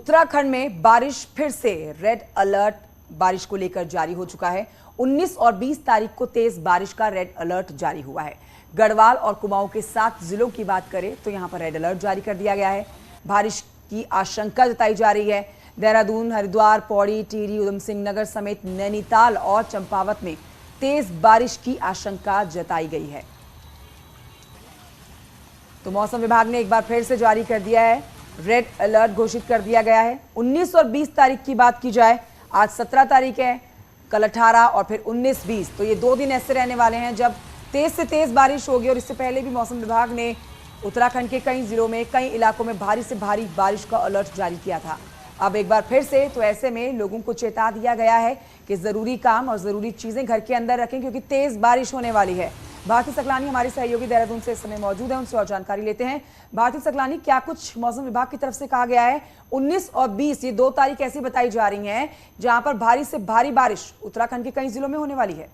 उत्तराखंड में बारिश फिर से रेड अलर्ट बारिश को लेकर जारी हो चुका है। 19 और 20 तारीख को तेज बारिश का रेड अलर्ट जारी हुआ है। गढ़वाल और कुमाऊं के 7 जिलों की बात करें तो यहां पर रेड अलर्ट जारी कर दिया गया है। बारिश की आशंका जताई जा रही है। देहरादून, हरिद्वार, पौड़ी, टिहरी, उधम सिंह नगर समेत नैनीताल और चंपावत में तेज बारिश की आशंका जताई गई है। तो मौसम विभाग ने एक बार फिर से जारी कर दिया है, रेड अलर्ट घोषित कर दिया गया है। 19 और 20 तारीख की बात की जाए, आज 17 तारीख है, कल 18 और फिर 19-20, तो ये 2 दिन ऐसे रहने वाले हैं जब तेज से तेज बारिश होगी। और इससे पहले भी मौसम विभाग ने उत्तराखंड के कई जिलों में, कई इलाकों में भारी से भारी बारिश का अलर्ट जारी किया था। अब एक बार फिर से तो ऐसे में लोगों को चेता दिया गया है कि जरूरी काम और जरूरी चीजें घर के अंदर रखें, क्योंकि तेज बारिश होने वाली है। भारती सकलानी हमारे सहयोगी देहरादून से इस समय मौजूद है, उनसे और जानकारी लेते हैं। भारती सकलानी, क्या कुछ मौसम विभाग की तरफ से कहा गया है? 19 और 20 ये 2 तारीख ऐसी बताई जा रही हैं जहां पर भारी से भारी बारिश उत्तराखंड के कई जिलों में होने वाली है।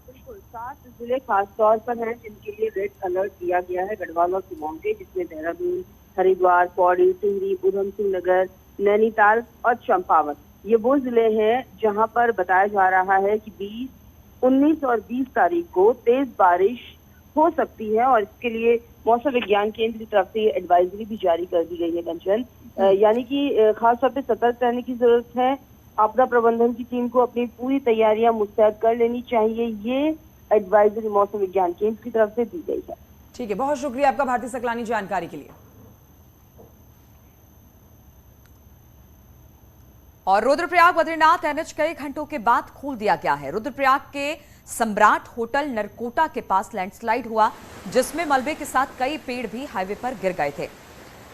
बिल्कुल, 7 जिले खास तौर पर हैं जिनके लिए रेड अलर्ट दिया गया है। गढ़वाल और कुमाऊं के, जिसमें देहरादून, हरिद्वार, पौड़ी, टिहरी, उधम सिंह नगर, नैनीताल और चंपावत, ये वो जिले हैं जहां पर बताया जा रहा है कि 19 और 20 तारीख को तेज बारिश हो सकती है। और इसके लिए मौसम विज्ञान केंद्र की तरफ से एडवाइजरी भी जारी कर दी गई है कंचन। यानी कि खास तौर पे सतर्क रहने की जरूरत है। आपदा प्रबंधन की टीम को अपनी पूरी तैयारियां मुस्तैद कर लेनी चाहिए। ये एडवाइजरी मौसम विज्ञान केंद्र की तरफ से दी गई है। ठीक है, बहुत शुक्रिया आपका भारती सकलानी जानकारी के लिए। और रुद्रप्रयाग बद्रीनाथ एनएच कई घंटों के बाद खोल दिया गया है। रुद्रप्रयाग के सम्राट होटल नरकोटा के पास लैंडस्लाइड हुआ, जिसमें मलबे के साथ कई पेड़ भी हाईवे पर गिर गए थे।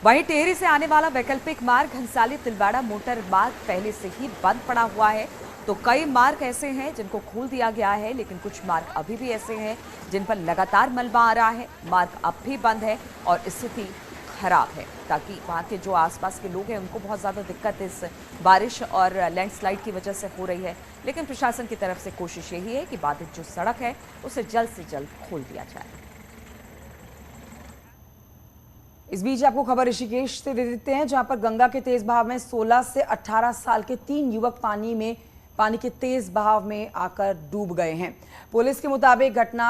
वहीं टिहरी से आने वाला वैकल्पिक मार्ग घनसाली तिलवाड़ा मोटर मार्ग पहले से ही बंद पड़ा हुआ है। तो कई मार्ग ऐसे हैं जिनको खोल दिया गया है, लेकिन कुछ मार्ग अभी भी ऐसे हैं जिन पर लगातार मलबा आ रहा है। मार्ग अब भी बंद है और स्थिति खराब है, ताकि वहाँ के जो आसपास के लोग हैं उनको बहुत ज़्यादा दिक्कत इस बारिश और लैंडस्लाइड की वजह से हो रही है। लेकिन प्रशासन की तरफ से कोशिश यही है कि बाधित जो सड़क है उसे जल्द से जल्द खोल दिया जाए। इस बीच आपको खबर ऋषिकेश से दे देते हैं, जहां पर गंगा के तेज बहाव में 16 से 18 साल के 3 युवक पानी के तेज बहाव में आकर डूब गए हैं। पुलिस के मुताबिक घटना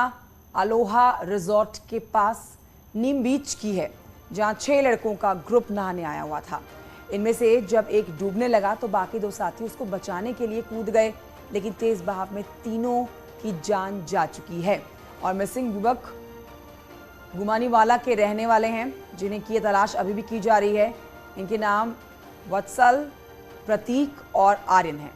अलोहा रिजॉर्ट के पास नीम बीच की है, जहां 6 लड़कों का ग्रुप नहाने आया हुआ था। इनमें से जब एक डूबने लगा तो बाकी 2 साथी उसको बचाने के लिए कूद गए, लेकिन तेज बहाव में तीनों की जान जा चुकी है। और मिसिंग युवक गुमानीवाला के रहने वाले हैं, जिन्हें की तलाश अभी भी की जा रही है। इनके नाम वत्सल, प्रतीक और आर्यन है।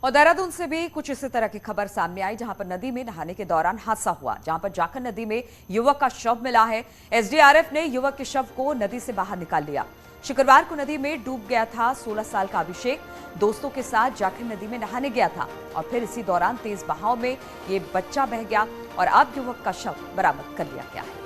और देहरादून से भी कुछ इसी तरह की खबर सामने आई, जहां पर नदी में नहाने के दौरान हादसा हुआ, जहां पर जाखल नदी में युवक का शव मिला है। एसडीआरएफ ने युवक के शव को नदी से बाहर निकाल लिया। शुक्रवार को नदी में डूब गया था 16 साल का अभिषेक। दोस्तों के साथ जाखल नदी में नहाने गया था और फिर इसी दौरान तेज बहाव में ये बच्चा बह गया और अब युवक का शव बरामद कर लिया गया है।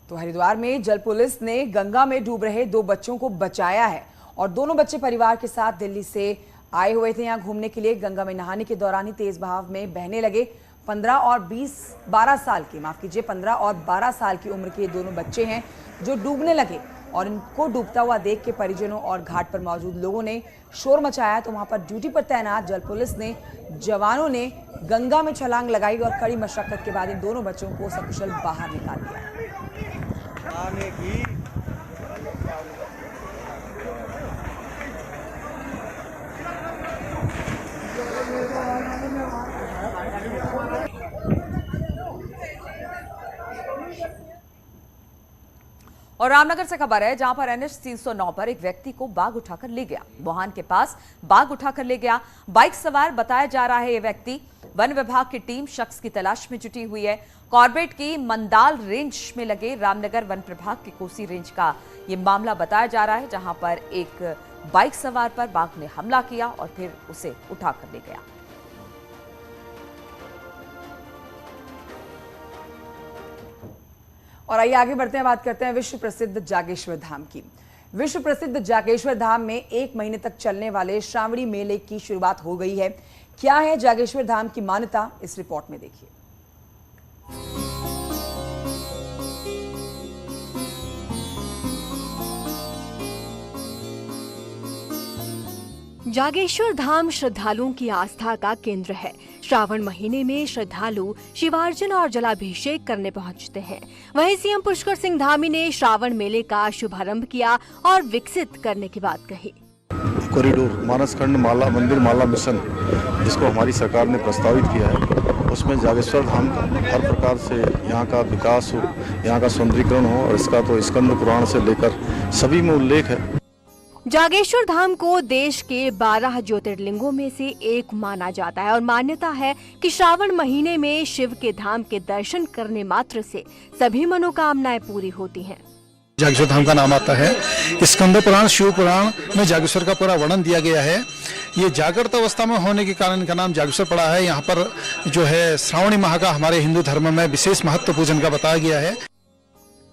तो हरिद्वार में जल पुलिस ने गंगा में डूब रहे 2 बच्चों को बचाया है और दोनों बच्चे परिवार के साथ दिल्ली से आए हुए थे यहाँ घूमने के लिए। गंगा में नहाने के दौरान ही तेज बहाव में बहने लगे। 15 और 12 साल की उम्र के ये दोनों बच्चे हैं जो डूबने लगे और इनको डूबता हुआ देख के परिजनों और घाट पर मौजूद लोगों ने शोर मचाया। तो वहां पर ड्यूटी पर तैनात जल पुलिस ने जवानों ने गंगा में छलांग लगाई और कड़ी मशक्कत के बाद इन दोनों बच्चों को सकुशल बाहर निकाल दिया। और रामनगर से खबर है, जहां पर एनएच 309 पर एक व्यक्ति को बाघ उठाकर ले गया। वाहन के पास बाघ उठाकर ले गया। बाइक सवार बताया जा रहा है ये व्यक्ति। वन विभाग की टीम शख्स की तलाश में जुटी हुई है। कॉर्बेट की मंदाल रेंज में लगे रामनगर वन प्रभाग की कोसी रेंज का ये मामला बताया जा रहा है, जहां पर एक बाइक सवार पर बाघ ने हमला किया और फिर उसे उठाकर ले गया। और आइए आगे बढ़ते हैं, बात करते हैं विश्व प्रसिद्ध जागेश्वर धाम की। विश्व प्रसिद्ध जागेश्वर धाम में 1 महीने तक चलने वाले श्रावणी मेले की शुरुआत हो गई है। क्या है जागेश्वर धाम की मान्यता, इस रिपोर्ट में देखिए। जागेश्वर धाम श्रद्धालुओं की आस्था का केंद्र है। श्रावण महीने में श्रद्धालु शिवार्चन और जलाभिषेक करने पहुंचते हैं। वहीं सीएम पुष्कर सिंह धामी ने श्रावण मेले का शुभारंभ किया और विकसित करने की बात कही। कॉरिडोर मानसखंड माला मंदिर माला मिशन जिसको हमारी सरकार ने प्रस्तावित किया है, उसमें जागेश्वर धाम का हर प्रकार से यहाँ का विकास हो, यहाँ का सौंदर्यीकरण हो, और इसका तो स्कंद पुराण से लेकर सभी में उल्लेख है। जागेश्वर धाम को देश के 12 ज्योतिर्लिंगों में से एक माना जाता है और मान्यता है कि श्रावण महीने में शिव के धाम के दर्शन करने मात्र से सभी मनोकामनाएं पूरी होती हैं। जागेश्वर धाम का नाम आता है। स्कंद पुराण शिव पुराण में जागेश्वर का पूरा वर्णन दिया गया है। ये जागृत अवस्था में होने के कारण इनका नाम जागेश्वर पड़ा है। यहाँ पर जो है श्रावणी माह का हमारे हिंदू धर्म में विशेष महत्व पूजन का बताया गया है।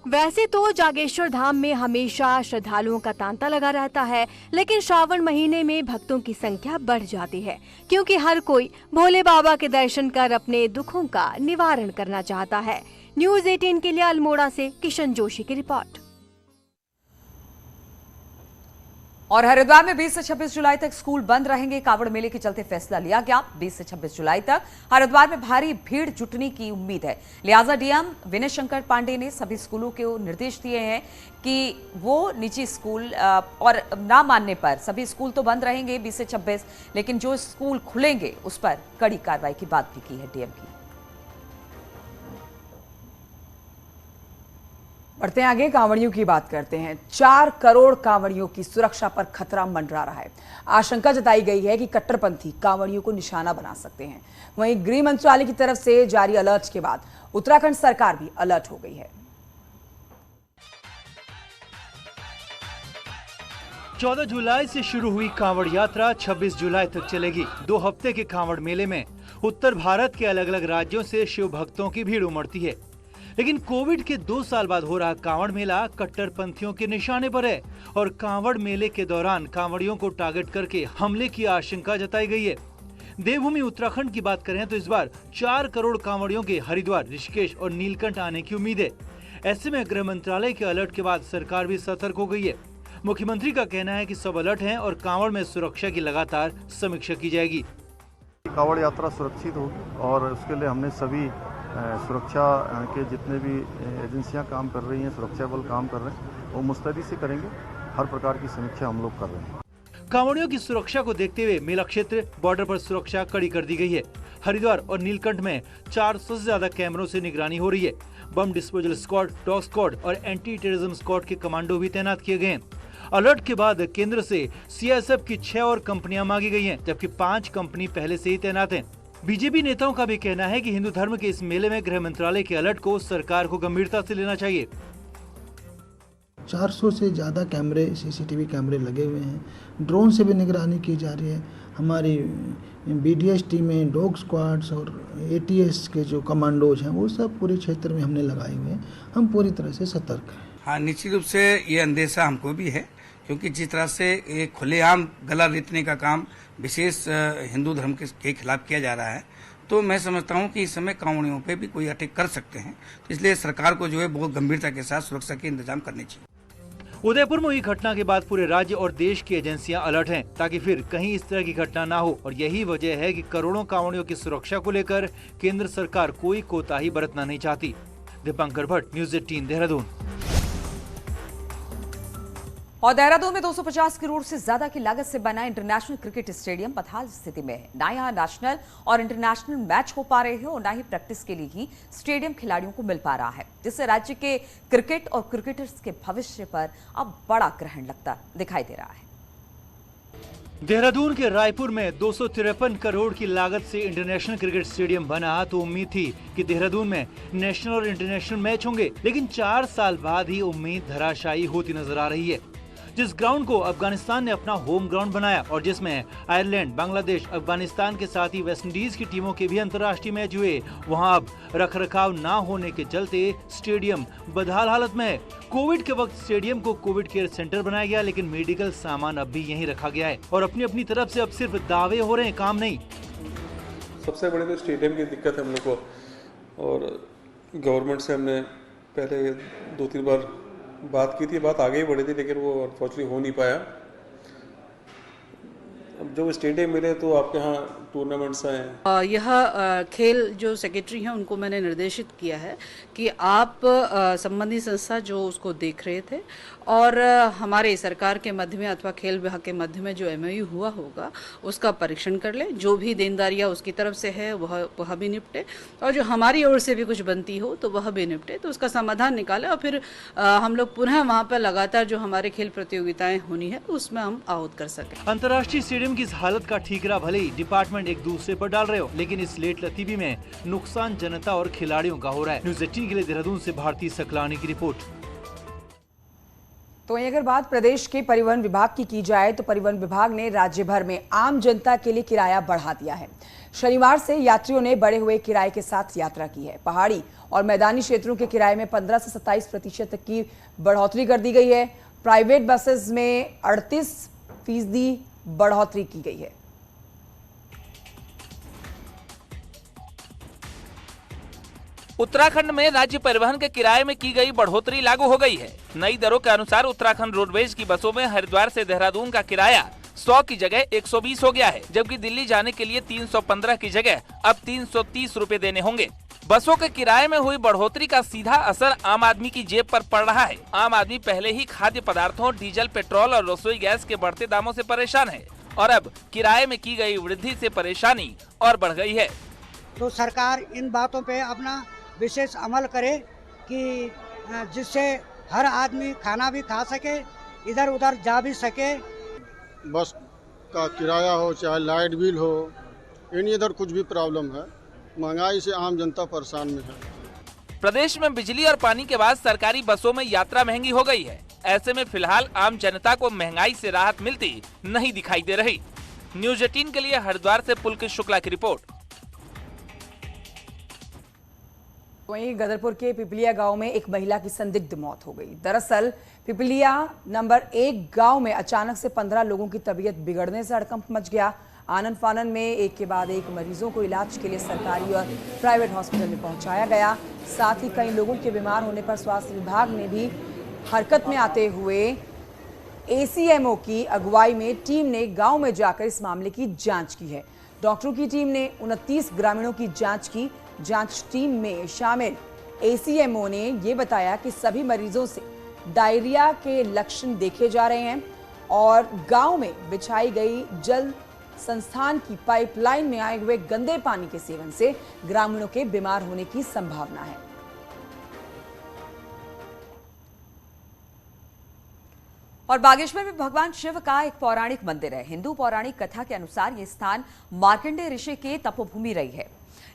वैसे तो जागेश्वर धाम में हमेशा श्रद्धालुओं का तांता लगा रहता है, लेकिन श्रावण महीने में भक्तों की संख्या बढ़ जाती है, क्योंकि हर कोई भोले बाबा के दर्शन कर अपने दुखों का निवारण करना चाहता है। न्यूज़ 18 के लिए अल्मोड़ा से किशन जोशी की रिपोर्ट। और हरिद्वार में 20 से 26 जुलाई तक स्कूल बंद रहेंगे। कांवड़ मेले के चलते फैसला लिया गया। 20 से 26 जुलाई तक हरिद्वार में भारी भीड़ जुटने की उम्मीद है। लिहाजा डीएम विनय शंकर पांडे ने सभी स्कूलों को निर्देश दिए हैं कि वो निजी स्कूल और ना मानने पर सभी स्कूल तो बंद रहेंगे 20 से 26, लेकिन जो स्कूल खुलेंगे उस पर कड़ी कार्रवाई की बात भी की है डीएम की। बढ़ते हैं आगे, कांवड़ियों की बात करते हैं। 4 करोड़ कांवड़ियों की सुरक्षा पर खतरा मंडरा रहा है। आशंका जताई गई है कि कट्टरपंथी कांवड़ियों को निशाना बना सकते हैं। वहीं गृह मंत्रालय की तरफ से जारी अलर्ट के बाद उत्तराखंड सरकार भी अलर्ट हो गई है। 14 जुलाई से शुरू हुई कांवड़ यात्रा 26 जुलाई तक चलेगी। 2 हफ्ते के कांवड़ मेले में उत्तर भारत के अलग अलग राज्यों से शिव भक्तों की भीड़ उमड़ती है। लेकिन कोविड के 2 साल बाद हो रहा कांवड़ मेला कट्टरपंथियों के निशाने पर है और कांवड़ मेले के दौरान कांवड़ियों को टारगेट करके हमले की आशंका जताई गई है। देवभूमि उत्तराखंड की बात करें तो इस बार 4 करोड़ कांवड़ियों के हरिद्वार, ऋषिकेश और नीलकंठ आने की उम्मीद है। ऐसे में गृह मंत्रालय के अलर्ट के बाद सरकार भी सतर्क हो गई है। मुख्यमंत्री का कहना है कि सब अलर्ट हैं और कांवड़ में सुरक्षा की लगातार समीक्षा की जाएगी। कांवड़ यात्रा सुरक्षित होगी और उसके लिए हमने सभी सुरक्षा के जितने भी एजेंसियां काम कर रही हैं, सुरक्षा बल काम कर रहे हैं, वो मुस्तैदी से करेंगे। हर प्रकार की समीक्षा हम लोग कर रहे हैं। कांवड़ियों की सुरक्षा को देखते हुए मेला क्षेत्र बॉर्डर पर सुरक्षा कड़ी कर दी गई है। हरिद्वार और नीलकंठ में 400 से ज्यादा कैमरों से निगरानी हो रही है। Bomb disposal squad, dog squad और एंटी टेररिज्म स्क्वाड के कमांडो भी तैनात किए गए हैं। अलर्ट के बाद केंद्र से सीआईएसएफ की 6 और कंपनियां मांगी गई हैं, जबकि 5 कंपनी पहले से ही तैनात हैं। बीजेपी नेताओं का भी कहना है कि हिंदू धर्म के इस मेले में गृह मंत्रालय के अलर्ट को सरकार को गंभीरता से लेना चाहिए। 400 से ज़्यादा कैमरे, सीसीटीवी कैमरे लगे हुए हैं। ड्रोन से भी निगरानी की जा रही है। हमारी बीडीएस टीमें, डॉग स्क्वाड्स और एटीएस के जो कमांडोज हैं वो सब पूरे क्षेत्र में हमने लगाए हुए हैं। हम पूरी तरह से सतर्क हैं। हाँ, निश्चित रूप से ये अंदेशा हमको भी है, क्योंकि जिस तरह से ये खुलेआम गला रेतने का काम विशेष हिंदू धर्म के खिलाफ किया जा रहा है, तो मैं समझता हूं कि इस समय कांवड़ियों पे भी कोई अटैक कर सकते हैं। तो इसलिए सरकार को जो है बहुत गंभीरता के साथ सुरक्षा के इंतजाम करने चाहिए। उदयपुर में हुई घटना के बाद पूरे राज्य और देश की एजेंसियां अलर्ट हैं, ताकि फिर कहीं इस तरह की घटना ना हो। और यही वजह है कि करोड़ों कांवड़ियों की सुरक्षा को लेकर केंद्र सरकार कोई कोताही बरतना नहीं चाहती। दीपांकर भट्ट, न्यूज़ 18 देहरादून। और देहरादून में 250 करोड़ से ज्यादा की लागत से बना इंटरनेशनल क्रिकेट स्टेडियम बदहाल स्थिति में है। ना यहाँ नेशनल और इंटरनेशनल मैच हो पा रहे हैं और ना ही प्रैक्टिस के लिए ही स्टेडियम खिलाड़ियों को मिल पा रहा है, जिससे राज्य के क्रिकेट और क्रिकेटर्स के भविष्य पर अब बड़ा ग्रहण लगता दिखाई दे रहा है। देहरादून के रायपुर में 253 करोड़ की लागत से इंटरनेशनल क्रिकेट स्टेडियम बना तो उम्मीद थी कि देहरादून में नेशनल और इंटरनेशनल मैच होंगे, लेकिन 4 साल बाद ही उम्मीद धराशायी होती नजर आ रही है। जिस ग्राउंड को अफगानिस्तान ने अपना होम ग्राउंड बनाया और जिसमें आयरलैंड, बांग्लादेश, अफगानिस्तान के साथ ही वेस्टइंडीज की टीमों के भी अंतर्राष्ट्रीय मैच हुए, वहां अब रखरखाव ना होने के चलते स्टेडियम बदहाल हालत में है। कोविड के वक्त स्टेडियम को कोविड केयर सेंटर बनाया गया, लेकिन मेडिकल सामान अब भी यहीं रखा गया है और अपनी अपनी तरफ से अब सिर्फ दावे हो रहे हैं, काम नहीं। सबसे बड़ी तो स्टेडियम की दिक्कत है हम लोग को, और गवर्नमेंट से हमने पहले 2-3 बार बात की थी, बात आगे ही बढ़ी थी, लेकिन वो अनफॉर्चुनेटली हो नहीं पाया। अब जो स्टेडियम मिले तो आपके यहाँ टूर्नामेंट्स आए। यह खेल जो सेक्रेटरी हैं उनको मैंने निर्देशित किया है कि आप संबंधित संस्था जो उसको देख रहे थे और हमारे सरकार के मध्य में अथवा खेल विभाग के मध्य में जो MOU हुआ होगा उसका परीक्षण कर ले, जो भी देनदारियाँ उसकी तरफ से है वह भी निपटे, और जो हमारी ओर से भी कुछ बनती हो तो वह भी निपटे, तो उसका समाधान निकाले और फिर हम लोग पुनः वहाँ पर लगातार जो हमारे खेल प्रतियोगिताएं होनी है उसमें हम आहूत कर सकें। अंतर्राष्ट्रीय स्टेडियम की इस हालत का ठीकरा भले ही डिपार्टमेंट एक दूसरे पर डाल रहे हो, लेकिन इस लेट लतीफी में नुकसान जनता और खिलाड़ियों का हो रहा है। न्यूज़ 18 के लिए देहरादून से भारती सकलानी की रिपोर्ट। तो वहीं अगर बात प्रदेश के परिवहन विभाग की जाए तो परिवहन विभाग ने राज्य भर में आम जनता के लिए किराया बढ़ा दिया है। शनिवार से यात्रियों ने बढ़े हुए किराए के साथ यात्रा की है। पहाड़ी और मैदानी क्षेत्रों के किराए में 15 से 27% तक की बढ़ोतरी कर दी गई है। प्राइवेट बसेस में 38% बढ़ोतरी की गई है। उत्तराखंड में राज्य परिवहन के किराए में की गई बढ़ोतरी लागू हो गई है। नई दरों के अनुसार उत्तराखंड रोडवेज की बसों में हरिद्वार से देहरादून का किराया 100 की जगह 120 हो गया है, जबकि दिल्ली जाने के लिए 315 की जगह अब 330 रुपए देने होंगे। बसों के किराए में हुई बढ़ोतरी का सीधा असर आम आदमी की जेब पर पड़ रहा है। आम आदमी पहले ही खाद्य पदार्थों, डीजल, पेट्रोल और रसोई गैस के बढ़ते दामों से परेशान है और अब किराए में की गई वृद्धि से परेशानी और बढ़ गई है। तो सरकार इन बातों पे अपना विशेष अमल करे कि जिससे हर आदमी खाना भी खा सके, इधर उधर जा भी सके। बस का किराया हो चाहे लाइट बिल हो, इधर कुछ भी प्रॉब्लम है, महंगाई से आम जनता परेशान में है। प्रदेश में बिजली और पानी के बाद सरकारी बसों में यात्रा महंगी हो गई है। ऐसे में फिलहाल आम जनता को महंगाई से राहत मिलती नहीं दिखाई दे रही। न्यूज़ 18 के लिए हरिद्वार से पुलकित शुक्ला की रिपोर्ट। वहीं गदरपुर के पिपलिया गांव में एक महिला की संदिग्ध मौत हो गई। दरअसल पिपलिया नंबर 1 गांव में अचानक से 15 लोगों की तबीयत बिगड़ने से हड़कंप मच गया। आनन फानन में एक के बाद एक मरीजों को इलाज के लिए सरकारी और प्राइवेट हॉस्पिटल में पहुंचाया गया। साथ ही कई लोगों के बीमार होने पर स्वास्थ्य विभाग ने भी हरकत में आते हुए ACMO की अगुवाई में टीम ने गाँव में जाकर इस मामले की जाँच की है। डॉक्टरों की टीम ने 29 ग्रामीणों की जाँच की। जांच टीम में शामिल ACMO ने ये बताया कि सभी मरीजों से डायरिया के लक्षण देखे जा रहे हैं और गांव में बिछाई गई जल संस्थान की पाइपलाइन में आए हुए गंदे पानी के सेवन से ग्रामीणों के बीमार होने की संभावना है। और बागेश्वर में भगवान शिव का एक पौराणिक मंदिर है। हिंदू पौराणिक कथा के अनुसार ये स्थान मार्कंडेय ऋषि की तपोभूमि रही है।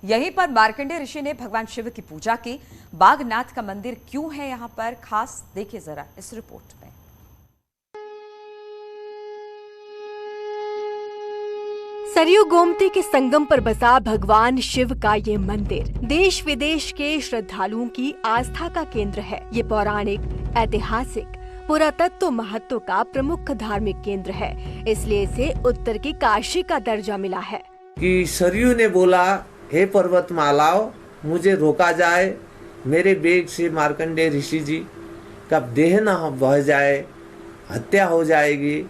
यहीं पर मार्कंडेय ऋषि ने भगवान शिव की पूजा की। बागनाथ का मंदिर क्यों है यहाँ पर खास, देखिए जरा इस रिपोर्ट में। सरयू गोमती के संगम पर बसा भगवान शिव का ये मंदिर देश विदेश के श्रद्धालुओं की आस्था का केंद्र है। ये पौराणिक, ऐतिहासिक, पुरातत्व महत्व का प्रमुख धार्मिक केंद्र है, इसलिए इसे उत्तर की काशी का दर्जा मिला है। कि सरयू ने बोला, हे पर्वतमालाओं, मुझे रोका जाए, मेरे वेग से मार्कंडेय ऋषि जी का देह न बह जाए, हत्या हो जाएगी।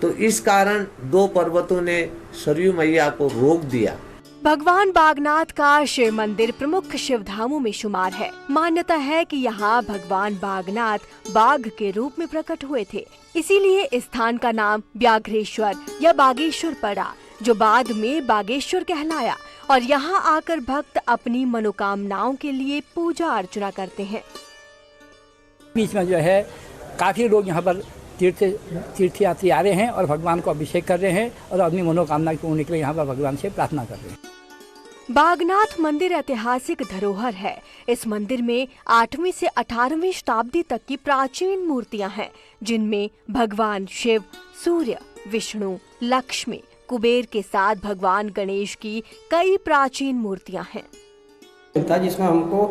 तो इस कारण 2 पर्वतों ने सरयू मैया को रोक दिया। भगवान बागनाथ का शिव मंदिर प्रमुख शिव धामों में शुमार है। मान्यता है कि यहाँ भगवान बागनाथ बाघ के रूप में प्रकट हुए थे, इसीलिए इस स्थान का नाम व्याघ्रेश्वर या बागेश्वर पड़ा, जो बाद में बागेश्वर कहलाया। और यहाँ आकर भक्त अपनी मनोकामनाओं के लिए पूजा अर्चना करते हैं। बीच में जो है काफी लोग यहाँ पर तीर्थयात्री आ रहे हैं और भगवान को अभिषेक कर रहे हैं और अपनी मनोकामना पूर्ण के लिए यहाँ पर भगवान से प्रार्थना कर रहे हैं। बागनाथ मंदिर ऐतिहासिक धरोहर है। इस मंदिर में 8वीं से 18वीं शताब्दी तक की प्राचीन मूर्तियां हैं, जिनमें भगवान शिव, सूर्य, विष्णु, लक्ष्मी, कुबेर के साथ भगवान गणेश की कई प्राचीन मूर्तियां हैं। जिसमें हमको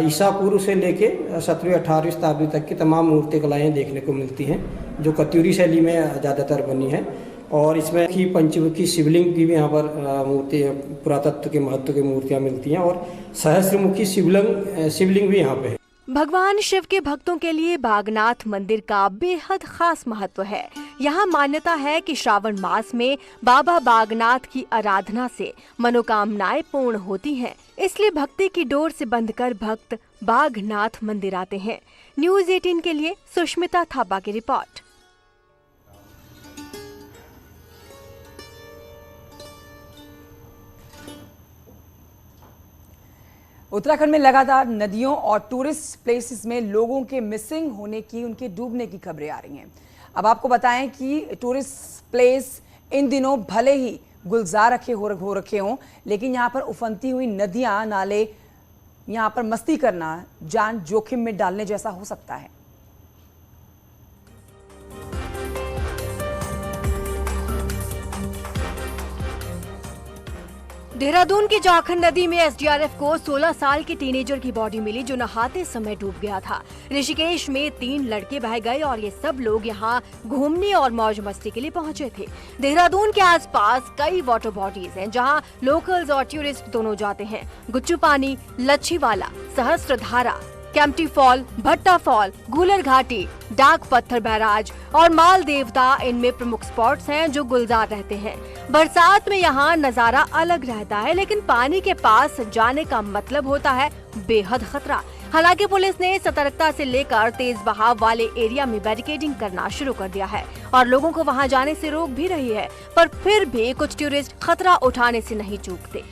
ईसा पूर्व से लेके 17वीं 18वीं शताब्दी तक की तमाम मूर्ति कलाएं देखने को मिलती हैं, जो कत्यूरी शैली में ज़्यादातर बनी है। और इसमें की पंचमुखी शिवलिंग की भी यहाँ पर मूर्ति पुरातत्व के महत्व की मूर्तियाँ मिलती हैं, और सहस्त्रमुखी शिवलिंग भी यहाँ पे है। भगवान शिव के भक्तों के लिए बागनाथ मंदिर का बेहद खास महत्व है। यहाँ मान्यता है कि श्रावण मास में बाबा बागनाथ की आराधना से मनोकामनाएं पूर्ण होती हैं, इसलिए भक्ति की डोर से बंधकर भक्त बागनाथ मंदिर आते हैं। न्यूज़ 18 के लिए सुष्मिता थापा की रिपोर्ट। उत्तराखंड में लगातार नदियों और टूरिस्ट प्लेसेस में लोगों के मिसिंग होने की, उनके डूबने की खबरें आ रही हैं। अब आपको बताएं कि टूरिस्ट प्लेस इन दिनों भले ही गुलजार हो रखे हों, लेकिन यहाँ पर उफनती हुई नदियाँ, नाले, यहाँ पर मस्ती करना जान जोखिम में डालने जैसा हो सकता है। देहरादून की जाखंड नदी में एसडीआरएफ को 16 साल की टीनेजर की बॉडी मिली, जो नहाते समय डूब गया था। ऋषिकेश में 3 लड़के बह गए और ये सब लोग यहाँ घूमने और मौज मस्ती के लिए पहुंचे थे। देहरादून के आसपास कई वाटर बॉडीज हैं, जहां लोकल्स और टूरिस्ट दोनों जाते हैं। गुच्चू पानी, लच्छीवाला, सहस्त्रधारा, कैंपटी फॉल, भट्टा फॉल, गूलर घाटी, डाक पत्थर बैराज और माल देवता इनमें प्रमुख स्पॉट्स हैं जो गुलजार रहते हैं। बरसात में यहाँ नजारा अलग रहता है, लेकिन पानी के पास जाने का मतलब होता है बेहद खतरा। हालांकि पुलिस ने सतर्कता से लेकर तेज बहाव वाले एरिया में बैरिकेडिंग करना शुरू कर दिया है और लोगों को वहां जाने से रोक भी रही है, पर फिर भी कुछ टूरिस्ट खतरा उठाने से नहीं चूकते।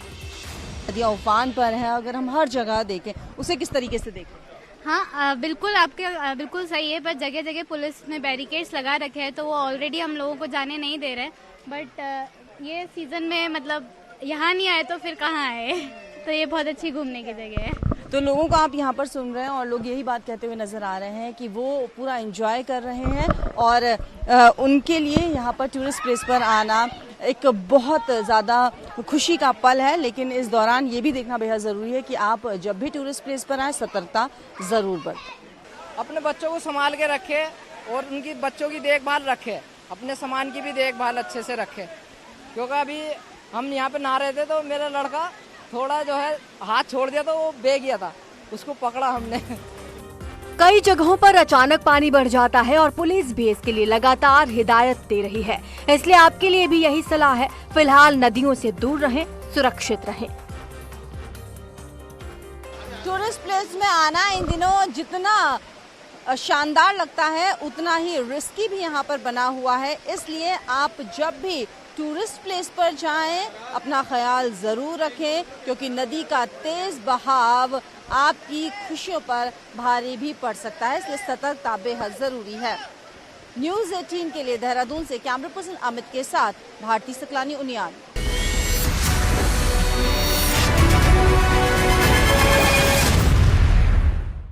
नदियाँ उफान पर है, अगर हम हर जगह देखें उसे किस तरीके से देखें? हाँ, बिल्कुल आपके बिल्कुल सही है, पर जगह जगह पुलिस ने बैरिकेड्स लगा रखे हैं, तो वो ऑलरेडी हम लोगों को जाने नहीं दे रहे। बट ये सीजन में मतलब यहाँ नहीं आए तो फिर कहाँ आए, तो ये बहुत अच्छी घूमने की जगह है। तो लोगों को आप यहाँ पर सुन रहे हैं और लोग यही बात कहते हुए नजर आ रहे हैं कि वो पूरा एंजॉय कर रहे हैं और उनके लिए यहाँ पर टूरिस्ट प्लेस पर आना एक बहुत ज़्यादा खुशी का पल है। लेकिन इस दौरान ये भी देखना बेहद ज़रूरी है कि आप जब भी टूरिस्ट प्लेस पर आए सतर्कता ज़रूर बरतें। अपने बच्चों को संभाल के रखें और उनकी बच्चों की देखभाल रखें, अपने सामान की भी देखभाल अच्छे से रखें। क्योंकि अभी हम यहाँ पे नहा रहे थे तो मेरा लड़का थोड़ा जो है हाथ छोड़ दिया तो वो बह गया था, उसको पकड़ा हमने। कई जगहों पर अचानक पानी बढ़ जाता है और पुलिस भी इसके लिए लगातार हिदायत दे रही है, इसलिए आपके लिए भी यही सलाह है, फिलहाल नदियों से दूर रहें, सुरक्षित रहें। टूरिस्ट प्लेस में आना इन दिनों जितना शानदार लगता है उतना ही रिस्की भी यहाँ पर बना हुआ है, इसलिए आप जब भी टूरिस्ट प्लेस पर जाएं अपना ख्याल ज़रूर रखें, क्योंकि नदी का तेज बहाव आपकी खुशियों पर भारी भी पड़ सकता है, इसलिए सतर्कता बेहद ज़रूरी है। न्यूज़ 18 के लिए देहरादून से कैमरा पर्सन अमित के साथ भारती सकलानी, उनियाल।